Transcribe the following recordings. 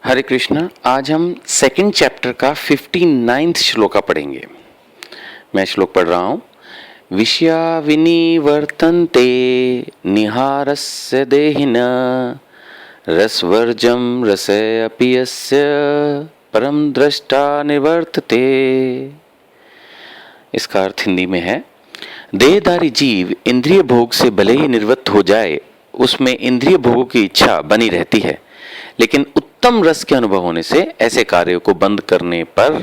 हरे कृष्णा। आज हम second chapter का 59वां श्लोका पढ़ेंगे। मैं श्लोक पढ़ रहा हूँ। विषया विनिवर्तन्ते निहारस्य देहिनः रसवर्जं रसे अपि यस्य परम दृष्टा निवर्तते। इसका अर्थ हिंदी में है, देहधारी जीव इंद्रिय भोग से भले ही निवृत्त हो जाए, उसमें इंद्रिय भोगों की इच्छा बनी रहती है, लेकिन उत्तम रस के अनुभव होने से ऐसे कार्यों को बंद करने पर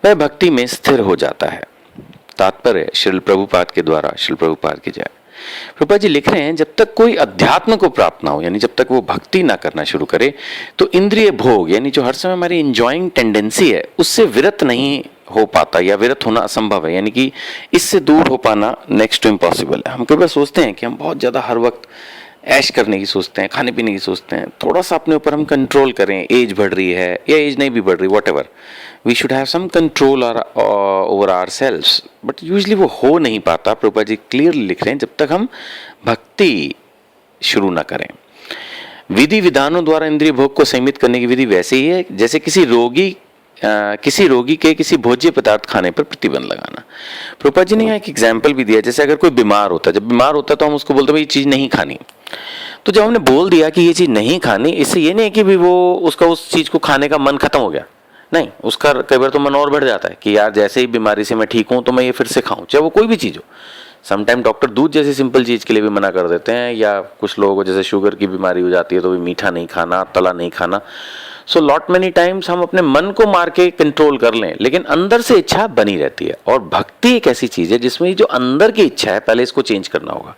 वह भक्ति में स्थिर हो जाता है। तात्पर्य श्रील प्रभुपाद के द्वारा। श्रील प्रभुपाद की जय। प्रभुपाद जी लिख रहे हैं, जब तक कोई अध्यात्म को प्राप्त ना हो, यानी जब तक वो भक्ति ना करना शुरू करे, तो इंद्रिय भोग यानी जो हर समय हमारी इंजॉइंग टेंडेंसी है, उससे विरत नहीं हो पाता या विरत होना असंभव है। यानी कि इससे दूर हो पाना नेक्स्ट टू इम्पॉसिबल है। हम कई बार सोचते हैं कि हम बहुत ज़्यादा हर वक्त ऐश करने की सोचते हैं, खाने पीने की सोचते हैं, थोड़ा सा अपने ऊपर हम कंट्रोल करें। एज बढ़ रही है या एज नहीं भी बढ़ रही, whatever, we should have some control over ourselves, but usually वो हो नहीं पाता। प्रभुपाद जी क्लियरली लिख रहे हैं, जब तक हम भक्ति शुरू ना करें। विधि विधानों द्वारा इंद्रिय भोग को सीमित करने की विधि वैसे ही है जैसे किसी रोगी के किसी भोज्य पदार्थ खाने पर प्रतिबंध लगाना। प्रभुपाद जी ने यहाँ एक एग्जाम्पल भी दिया, जैसे अगर कोई बीमार होता है, जब बीमार होता है तो हम उसको बोलते हैं ये चीज़ नहीं खानी। तो जब हमने बोल दिया कि ये चीज़ नहीं खानी, इससे ये नहीं है कि भी वो उसका उस चीज़ को खाने का मन खत्म हो गया, नहीं, उसका कई बार तो मन और बढ़ जाता है कि यार जैसे ही बीमारी से मैं ठीक हूँ तो मैं ये फिर से खाऊं, चाहे वो कोई भी चीज़ हो। समटाइम डॉक्टर दूध जैसी सिंपल चीज़ के लिए भी मना कर देते हैं, या कुछ लोगों को जैसे शुगर की बीमारी हो जाती है तो भी मीठा नहीं खाना, तला नहीं खाना। सो लॉट मेनी टाइम्स हम अपने मन को मार के कंट्रोल कर लें, लेकिन अंदर से इच्छा बनी रहती है। और भक्ति एक ऐसी चीज़ है जिसमें जो अंदर की इच्छा है, पहले इसको चेंज करना होगा।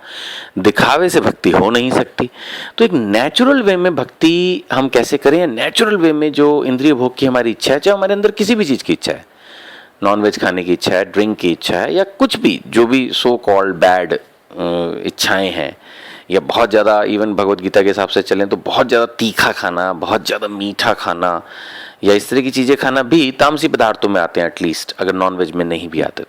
दिखावे से भक्ति हो नहीं सकती। तो एक नेचुरल वे में भक्ति हम कैसे करें, नेचुरल वे में जो इंद्रिय भोग की हमारी इच्छा है, चाहे हमारे अंदर किसी भी चीज़ की इच्छा है, नॉनवेज खाने की इच्छा है, ड्रिंक की इच्छा है, या कुछ भी जो भी सो कॉल्ड बैड इच्छाएं हैं, या बहुत ज़्यादा, इवन भगवत गीता के हिसाब से चलें तो बहुत ज़्यादा तीखा खाना, बहुत ज़्यादा मीठा खाना, या इस तरह की चीज़ें खाना भी तामसी पदार्थों में आते हैं, एटलीस्ट अगर नॉनवेज में नहीं भी आते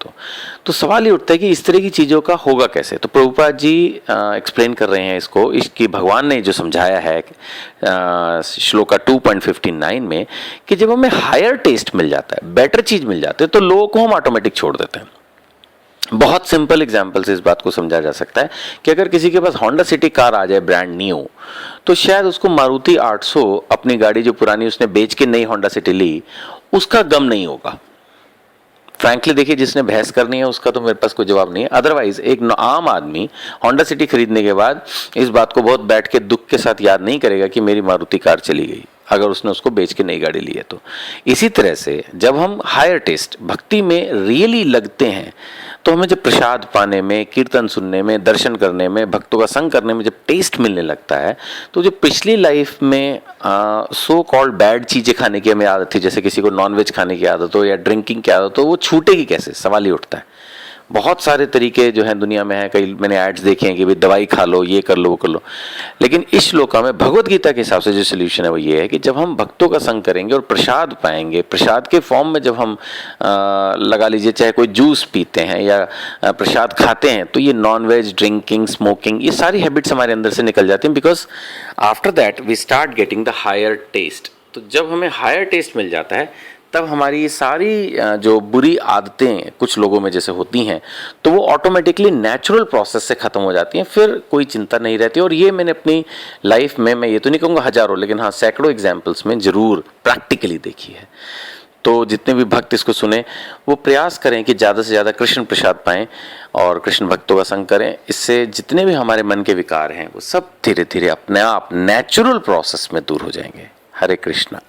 तो सवाल ये उठता है कि इस तरह की चीज़ों का होगा कैसे। तो प्रभुपाद जी एक्सप्लेन कर रहे हैं इसको, इसकी भगवान ने जो समझाया है श्लोका 2.59 में, कि जब हमें हायर टेस्ट मिल जाता है, बेटर चीज़ मिल जाती है, तो लोगों को हम ऑटोमेटिक छोड़ देते हैं। बहुत सिंपल एग्जाम्पल से इस बात को समझा जा सकता है कि अगर किसी के पास होंडा सिटी कार आ जाए ब्रांड न्यू, तो शायद उसको मारुति 800 अपनी गाड़ी जो पुरानी उसने बेच के नई होंडा सिटी ली, उसका गम नहीं होगा। फ्रैंकली देखिए, जिसने बहस करनी है उसका तो मेरे पास कोई जवाब नहीं है। अदरवाइज एक आम आदमी होंडा सिटी खरीदने के बाद इस बात को बहुत बैठ के दुख के साथ याद नहीं करेगा कि मेरी मारुति कार चली गई, अगर उसने उसको बेच के नई गाड़ी ली है तो। इसी तरह से जब हम हायर टेस्ट भक्ति में रियली लगते हैं, तो हमें जब प्रसाद पाने में, कीर्तन सुनने में, दर्शन करने में, भक्तों का संग करने में जब टेस्ट मिलने लगता है, तो जो पिछली लाइफ में सो कॉल्ड बैड चीज़ें खाने की हमें आदत थी, जैसे किसी को नॉनवेज खाने की आदत हो या ड्रिंकिंग की आदत हो, वो छूटेगी कैसे, सवाल ही उठता है। बहुत सारे तरीके जो हैं दुनिया में हैं, कई मैंने एड्स देखे हैं कि भाई दवाई खा लो, ये कर लो, वो कर लो, लेकिन इस श्लोका में भगवत गीता के हिसाब से जो सोल्यूशन है वो ये है कि जब हम भक्तों का संग करेंगे और प्रसाद पाएंगे, प्रसाद के फॉर्म में जब हम लगा लीजिए चाहे कोई जूस पीते हैं या प्रसाद खाते हैं, तो ये नॉन वेज, ड्रिंकिंग, स्मोकिंग, ये सारी हैबिट्स हमारे अंदर से निकल जाती हैं, because after that we start getting the higher taste. तो जब हमें हायर टेस्ट मिल जाता है, तब हमारी सारी जो बुरी आदतें कुछ लोगों में जैसे होती हैं, तो वो ऑटोमेटिकली नेचुरल प्रोसेस से ख़त्म हो जाती हैं, फिर कोई चिंता नहीं रहती। और ये मैंने अपनी लाइफ में, मैं ये तो नहीं कहूँगा हज़ारों, लेकिन हाँ सैकड़ों एग्जाम्पल्स में ज़रूर प्रैक्टिकली देखी है। तो जितने भी भक्त इसको सुने, वो प्रयास करें कि ज़्यादा से ज़्यादा कृष्ण प्रसाद पाएँ और कृष्ण भक्तों का संग करें। इससे जितने भी हमारे मन के विकार हैं वो सब धीरे धीरे अपने आप नेचुरल प्रोसेस में दूर हो जाएंगे। हरे कृष्णा।